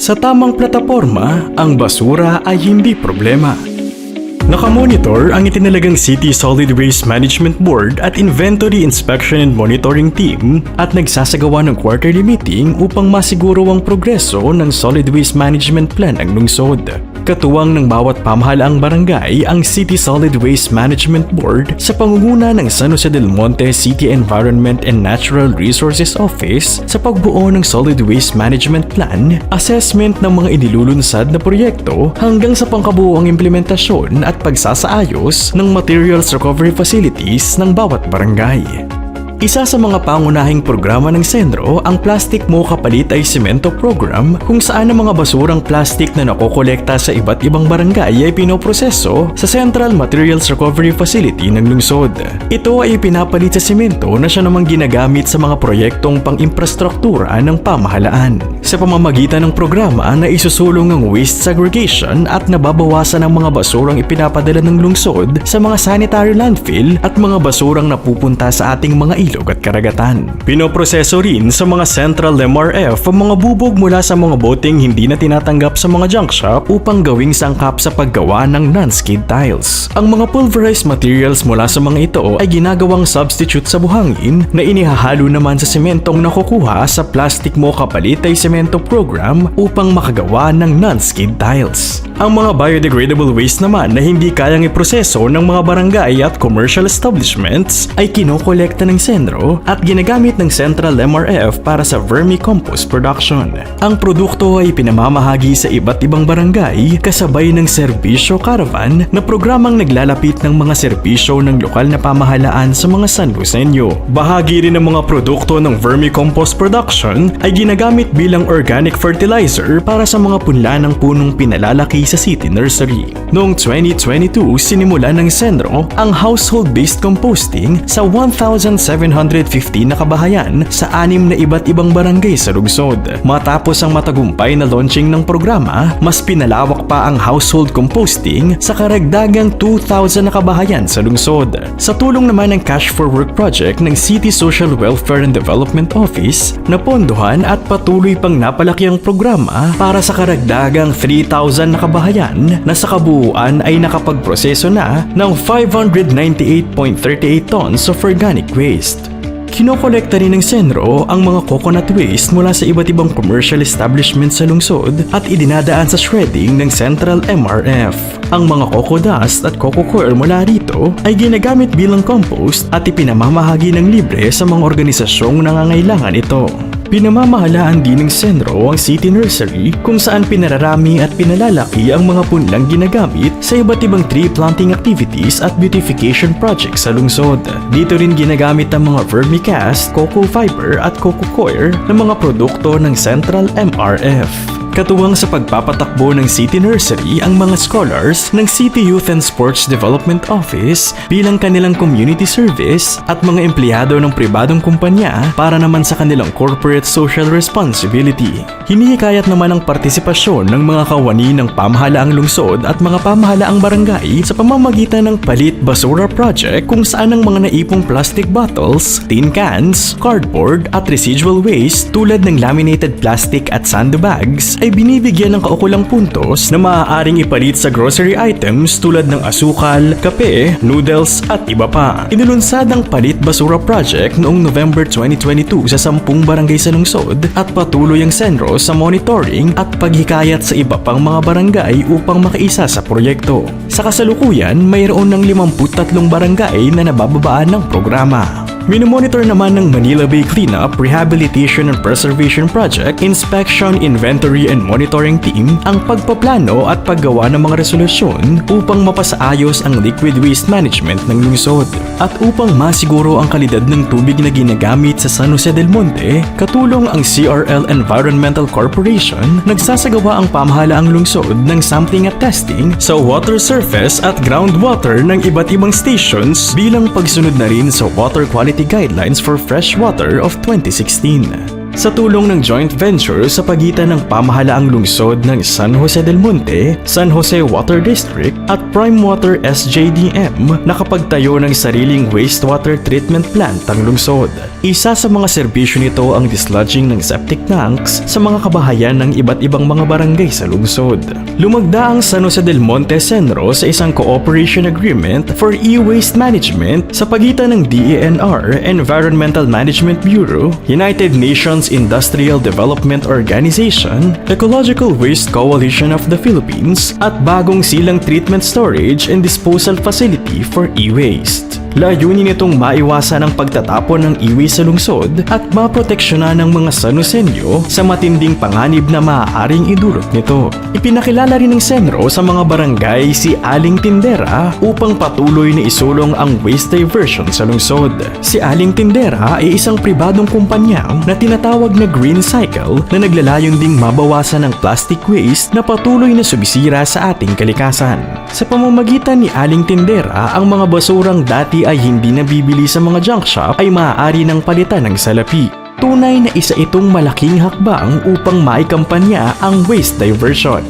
Sa tamang plataporma, ang basura ay hindi problema. Nakamonitor ang itinalagang City Solid Waste Management Board at Inventory Inspection and Monitoring Team at nagsasagawa ng quarterly meeting upang masiguro ang progreso ng Solid Waste Management Plan ng lungsod. Katuwang ng bawat pamahalaang barangay ang City Solid Waste Management Board sa pangunguna ng San Jose del Monte City Environment and Natural Resources Office sa pagbuo ng Solid Waste Management Plan, assessment ng mga inilulunsad na proyekto hanggang sa pangkabuoang implementasyon at pagsasaayos ng materials recovery facilities ng bawat barangay. Isa sa mga pangunahing programa ng Sentro ang Plastic Mo Kapalit ay Semento Program kung saan ang mga basurang plastic na nakokolekta sa iba't ibang barangay ay pinoproseso sa Central Materials Recovery Facility ng lungsod. Ito ay pinapalit sa semento na siya namang ginagamit sa mga proyektong pang-infrastruktura ng pamahalaan. Sa pamamagitan ng programa na isusulong ang waste segregation at nababawasan ang mga basurang ipinapadala ng lungsod sa mga sanitary landfill at mga basurang napupunta sa ating mga ilog at karagatan. Pinoproseso rin sa mga Central MRF ang mga bubog mula sa mga boteng hindi na tinatanggap sa mga junk shop upang gawing sangkap sa paggawa ng non-skid tiles. Ang mga pulverized materials mula sa mga ito ay ginagawang substitute sa buhangin na inihahalo naman sa sementong nakukuha sa Plastic Mo Kapalit ay Semento Program upang makagawa ng non-skid tiles. Ang mga biodegradable waste naman na hindi kayang iproseso ng mga barangay at commercial establishments ay kinokolekta ng Sentro at ginagamit ng Central MRF para sa vermicompost production. Ang produkto ay pinamamahagi sa iba't ibang barangay kasabay ng serbisyo caravan na programang naglalapit ng mga serbisyo ng lokal na pamahalaan sa mga San Joseño. Bahagi rin ng mga produkto ng vermicompost production ay ginagamit bilang organic fertilizer para sa mga punla ng punong pinalalaki sa City Nursery. Noong 2022, sinimula ng Sentro ang household-based composting sa 1,750 na kabahayan sa 6 na iba't ibang barangay sa lungsod. Matapos ang matagumpay na launching ng programa, mas pinalawak pa ang household composting sa karagdagang 2,000 na kabahayan sa lungsod. Sa tulong naman ng Cash for Work project ng City Social Welfare and Development Office, napondohan at patuloy pang napalaki ang programa para sa karagdagang 3,000 na kabahayan na sa kabuuan ay nakapagproseso na ng 598.38 tons of organic waste. Kinokolekta rin ng Sentro ang mga coconut waste mula sa iba't ibang commercial establishments sa lungsod at idinadaan sa shredding ng Central MRF. Ang mga coco dust at coco coir mula rito ay ginagamit bilang compost at ipinamamahagi ng libre sa mga organisasyong nangangailangan ito. Pinamamahalaan din ng Sentro ang City Nursery kung saan pinararami at pinalalaki ang mga punlang ginagamit sa iba't ibang tree planting activities at beautification projects sa lungsod. Dito rin ginagamit ang mga vermicast, coco fiber at coco coir na mga produkto ng Central MRF. Katuwang sa pagpapatakbo ng City Nursery ang mga scholars ng City Youth and Sports Development Office bilang kanilang community service at mga empleyado ng pribadong kumpanya para naman sa kanilang corporate social responsibility. Hinihikayat naman ang partisipasyon ng mga kawani ng pamahalaang lungsod at mga pamahalaang barangay sa pamamagitan ng Palit Basura Project kung saan ang mga naipong plastic bottles, tin cans, cardboard at residual waste tulad ng laminated plastic at sandbags ay binibigyan ng kaukulang puntos na maaaring ipalit sa grocery items tulad ng asukal, kape, noodles at iba pa. Inilunsad ang Palit Basura Project noong November 2022 sa 10 barangay sa lungsod at patuloy ang Sentro sa monitoring at paghikayat sa iba pang mga barangay upang makaisa sa proyekto. Sa kasalukuyan, mayroon ng 53 barangay na nabababaan ng programa. Minomonitor naman ng Manila Bay Cleanup, Rehabilitation and Preservation Project, Inspection, Inventory and Monitoring Team ang pagpaplano at paggawa ng mga resolusyon upang mapasaayos ang liquid waste management ng lungsod. At upang masiguro ang kalidad ng tubig na ginagamit sa San Jose del Monte, katulong ang CRL Environmental Corporation, nagsasagawa ang pamahalaang lungsod ng sampling at testing sa water surface at groundwater ng iba't ibang stations bilang pagsunod na rin sa Water Quality Guidelines for Fresh Water of 2016. Sa tulong ng joint venture sa pagitan ng pamahalaang lungsod ng San Jose del Monte, San Jose Water District at Prime Water SJDM, nakapagtayo ng sariling wastewater treatment plant ang lungsod. Isa sa mga serbisyo nito ang dislodging ng septic tanks sa mga kabahayan ng iba't ibang mga barangay sa lungsod. Lumagda ang San Jose del Monte Centro sa isang cooperation agreement for e-waste management sa pagitan ng DENR, Environmental Management Bureau, United Nations Industrial Development Organization, Ecological Waste Coalition of the Philippines at bagong silang treatment storage and disposal facility for e-waste. Layunin nitong maiwasan ang pagtatapon ng e-waste sa lungsod at maproteksyonan ng mga Sanusenyo sa matinding panganib na maaaring idulot nito. Ipinakilala rin ng Senro sa mga barangay si Aling Tindera upang patuloy na isulong ang waste diversion sa lungsod. Si Aling Tindera ay isang pribadong kumpanya na tinatawag na Green Cycle na naglalayong ding mabawasan ang plastic waste na patuloy na sumisira sa ating kalikasan. Sa pamamagitan ni Aling Tindera, ang mga basurang dati ay hindi nabibili sa mga junk shop ay maaari ng palitan ng salapi. Tunay na isa itong malaking hakbang upang maikampanya ang waste diversion.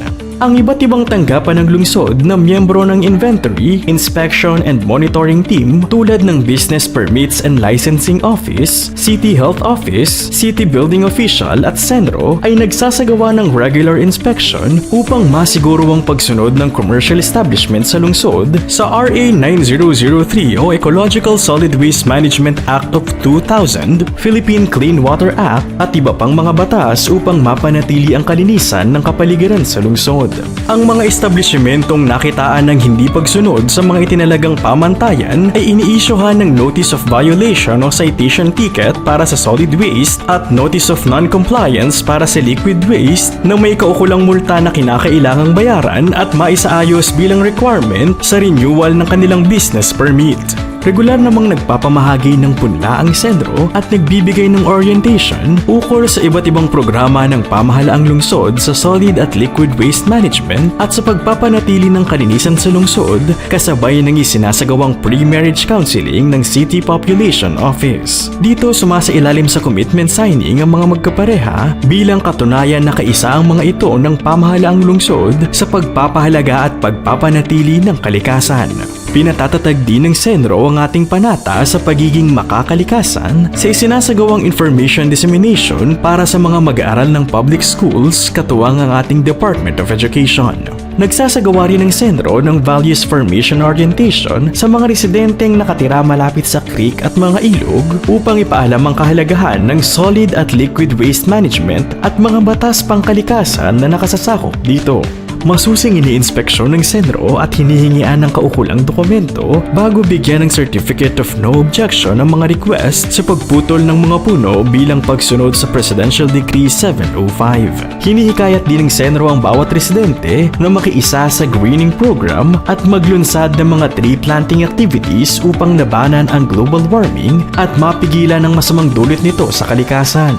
Ang iba't ibang tanggapan ng lungsod na miyembro ng Inventory, Inspection and Monitoring Team tulad ng Business Permits and Licensing Office, City Health Office, City Building Official at Senro ay nagsasagawa ng regular inspection upang masiguro ang pagsunod ng commercial establishment sa lungsod sa RA 9003 o Ecological Solid Waste Management Act of 2000, Philippine Clean Water Act at iba pang mga batas upang mapanatili ang kalinisan ng kapaligiran sa lungsod. Ang mga establishmentong nakitaan ng hindi pagsunod sa mga itinalagang pamantayan ay iniisyuhan ng Notice of Violation o Citation Ticket para sa solid waste at Notice of Non-Compliance para sa liquid waste na may kaukulang multa na kinakailangang bayaran at maisaayos bilang requirement sa renewal ng kanilang business permit. Regular namang nagpapamahagi ng punla ang Senro at nagbibigay ng orientation ukol sa iba't ibang programa ng pamahalaang lungsod sa solid at liquid waste management at sa pagpapanatili ng kalinisan sa lungsod kasabay ng isinasagawang pre-marriage counseling ng City Population Office. Dito sumasailalim sa commitment signing ang mga magkapareha bilang katunayan na kaisa ang mga ito ng pamahalaang lungsod sa pagpapahalaga at pagpapanatili ng kalikasan. Pinatatatag din ng Senro ang ating panata sa pagiging makakalikasan sa isinasagawang information dissemination para sa mga mag-aaral ng public schools katuwang ang ating Department of Education. Nagsasagawa rin ng Senro ng Values Formation Orientation sa mga residenteng nakatira malapit sa creek at mga ilog upang ipaalam ang kahalagahan ng solid at liquid waste management at mga batas pangkalikasan na nakasasakop dito. Masusing iniinspeksyon ng Senro at hinihingian ng kaukulang dokumento bago bigyan ng Certificate of No Objection ang mga request sa pagputol ng mga puno bilang pagsunod sa Presidential Decree 705. Hinihikayat din ng Senro ang bawat residente na makiisa sa greening program at maglunsad ng mga tree planting activities upang labanan ang global warming at mapigilan ang masamang dulot nito sa kalikasan.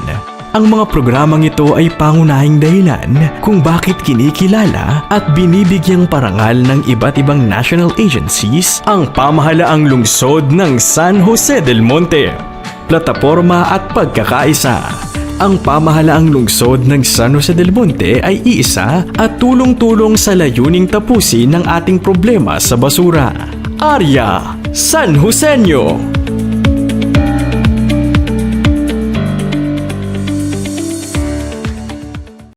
Ang mga programang ito ay pangunahing dahilan kung bakit kinikilala at binibigyang parangal ng iba't ibang national agencies ang pamahalaang lungsod ng San Jose del Monte. Plataporma at pagkakaisa. Ang pamahalaang lungsod ng San Jose del Monte ay iisa at tulong-tulong sa layuning tapusin ng ating problema sa basura. Arya San Joseño.